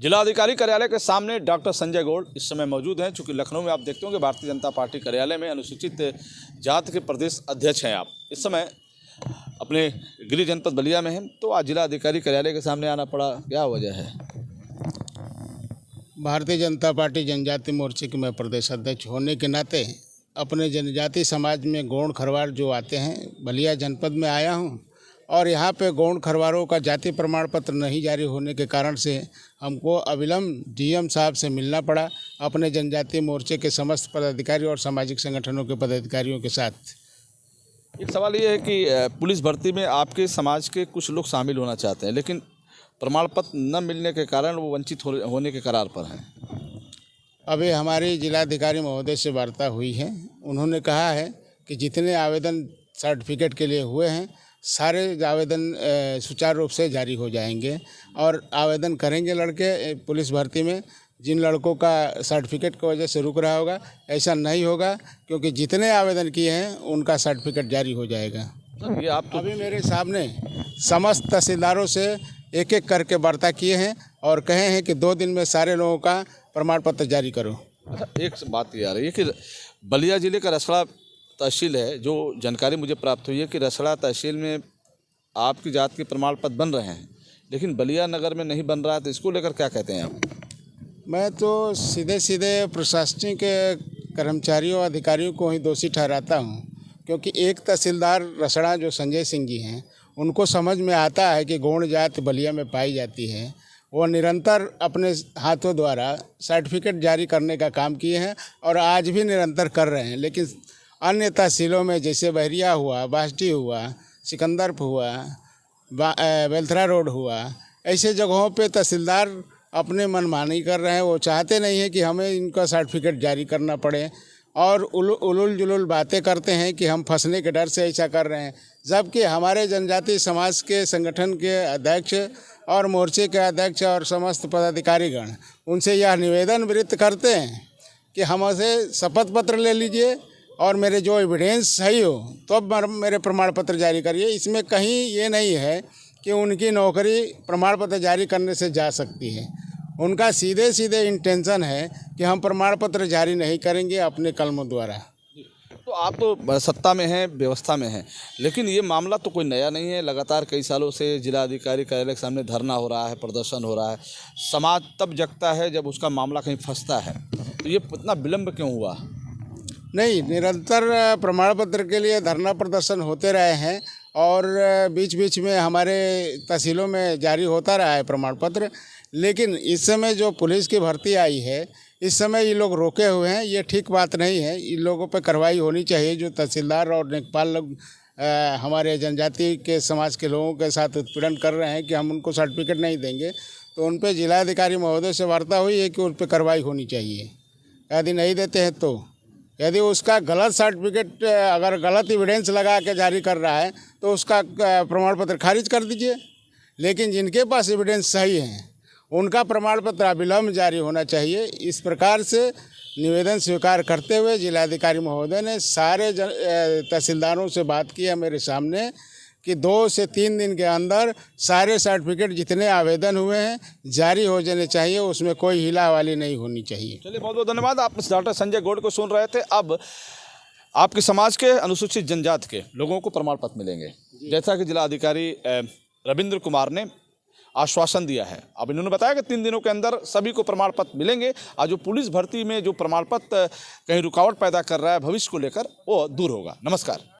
जिलाधिकारी कार्यालय के सामने डॉक्टर संजय गौड़ इस समय मौजूद हैं। चूंकि लखनऊ में आप देखते होंगे भारतीय जनता पार्टी कार्यालय में अनुसूचित जाति के प्रदेश अध्यक्ष हैं आप। इस समय अपने गृह जनपद बलिया में हैं, तो आज जिलाधिकारी कार्यालय के सामने आना पड़ा, क्या वजह है? भारतीय जनता पार्टी जनजाति मोर्चे के मैं प्रदेश अध्यक्ष होने के नाते अपने जनजाति समाज में गौड़ खरवार जो आते हैं, बलिया जनपद में आया हूं और यहाँ पे गौड़ खरवारों का जाति प्रमाण पत्र नहीं जारी होने के कारण से हमको अविलंब डीएम साहब से मिलना पड़ा, अपने जनजाति मोर्चे के समस्त पदाधिकारी और सामाजिक संगठनों के पदाधिकारियों के साथ। एक सवाल ये है कि पुलिस भर्ती में आपके समाज के कुछ लोग शामिल होना चाहते हैं, लेकिन प्रमाण पत्र न मिलने के कारण वो वंचित होने के करार पर हैं। अभी हमारी जिलाधिकारी महोदय से वार्ता हुई है। उन्होंने कहा है कि जितने आवेदन सर्टिफिकेट के लिए हुए हैं, सारे आवेदन सुचारू रूप से जारी हो जाएंगे और आवेदन करेंगे लड़के पुलिस भर्ती में। जिन लड़कों का सर्टिफिकेट की वजह से रुक रहा होगा, ऐसा नहीं होगा, क्योंकि जितने आवेदन किए हैं उनका सर्टिफिकेट जारी हो जाएगा। ये आप तो अभी मेरे सामने समस्त तहसीलदारों से एक एक करके वार्ता किए हैं और कहे हैं कि 2 दिन में सारे लोगों का प्रमाण पत्र जारी करो। अच्छा, एक बात ये आ रही है कि बलिया जिले का रसड़ा तहसील है, जो जानकारी मुझे प्राप्त हुई है कि रसड़ा तहसील में आपकी जात के प्रमाण पत्र बन रहे हैं, लेकिन बलिया नगर में नहीं बन रहा है, तो इसको लेकर क्या कहते हैं आप? मैं तो सीधे सीधे प्रशासनिक कर्मचारियों अधिकारियों को ही दोषी ठहराता हूँ, क्योंकि एक तहसीलदार रसड़ा जो संजय सिंह जी हैं, उनको समझ में आता है कि गौड़ जात बलिया में पाई जाती है। वो निरंतर अपने हाथों द्वारा सर्टिफिकेट जारी करने का काम किए हैं और आज भी निरंतर कर रहे हैं। लेकिन अन्य तहसीलों में जैसे बहरिया हुआ, बास्टी हुआ, सिकंदरपुर हुआ, बेलथरा रोड हुआ, ऐसे जगहों पे तहसीलदार अपने मनमानी कर रहे हैं। वो चाहते नहीं हैं कि हमें इनका सर्टिफिकेट जारी करना पड़े और उलूल जुलूल बातें करते हैं कि हम फंसने के डर से ऐसा कर रहे हैं। जबकि हमारे जनजाति समाज के संगठन के अध्यक्ष और मोर्चे के अध्यक्ष और समस्त पदाधिकारीगण उनसे यह निवेदन विरत करते हैं कि हमसे शपथ पत्र ले लीजिए और मेरे जो एविडेंस सही हो तो अब मेरे प्रमाण पत्र जारी करिए। इसमें कहीं ये नहीं है कि उनकी नौकरी प्रमाण पत्र जारी करने से जा सकती है। उनका सीधे सीधे इंटेंशन है कि हम प्रमाण पत्र जारी नहीं करेंगे अपने कलमों द्वारा। तो आप तो सत्ता में हैं, व्यवस्था में हैं, लेकिन ये मामला तो कोई नया नहीं है। लगातार कई सालों से जिलाधिकारी कार्यालय के सामने धरना हो रहा है, प्रदर्शन हो रहा है। समाज तब जगता है जब उसका मामला कहीं फंसता है। तो ये इतना विलम्ब क्यों हुआ? नहीं, निरंतर प्रमाण पत्र के लिए धरना प्रदर्शन होते रहे हैं और बीच बीच में हमारे तहसीलों में जारी होता रहा है प्रमाण पत्र। लेकिन इस समय जो पुलिस की भर्ती आई है, इस समय ये लोग रोके हुए हैं। ये ठीक बात नहीं है। इन लोगों पर कार्रवाई होनी चाहिए। जो तहसीलदार और लेखपाल लोग हमारे जनजाति के समाज के लोगों के साथ उत्पीड़न कर रहे हैं कि हम उनको सर्टिफिकेट नहीं देंगे, तो उन पर जिलाधिकारी महोदय से वार्ता हुई है कि उन पर कार्रवाई होनी चाहिए। यदि नहीं देते हैं तो यदि उसका गलत सर्टिफिकेट अगर गलत एविडेंस लगा के जारी कर रहा है तो उसका प्रमाण पत्र खारिज कर दीजिए। लेकिन जिनके पास एविडेंस सही है उनका प्रमाण पत्र अविलंब जारी होना चाहिए। इस प्रकार से निवेदन स्वीकार करते हुए जिलाधिकारी महोदय ने सारे तहसीलदारों से बात की है मेरे सामने कि 2 से 3 दिन के अंदर सारे सर्टिफिकेट जितने आवेदन हुए हैं जारी हो जाने चाहिए। उसमें कोई हिला वाली नहीं होनी चाहिए। चलिए, बहुत बहुत धन्यवाद। आप डॉक्टर संजय गौड़ को सुन रहे थे। अब आपके समाज के अनुसूचित जनजाति के लोगों को प्रमाण पत्र मिलेंगे, जैसा कि जिलाधिकारी रविंद्र कुमार ने आश्वासन दिया है। अब इन्होंने बताया कि 3 दिनों के अंदर सभी को प्रमाण पत्र मिलेंगे और जो पुलिस भर्ती में जो प्रमाण पत्र कहीं रुकावट पैदा कर रहा है भविष्य को लेकर, वो दूर होगा। नमस्कार।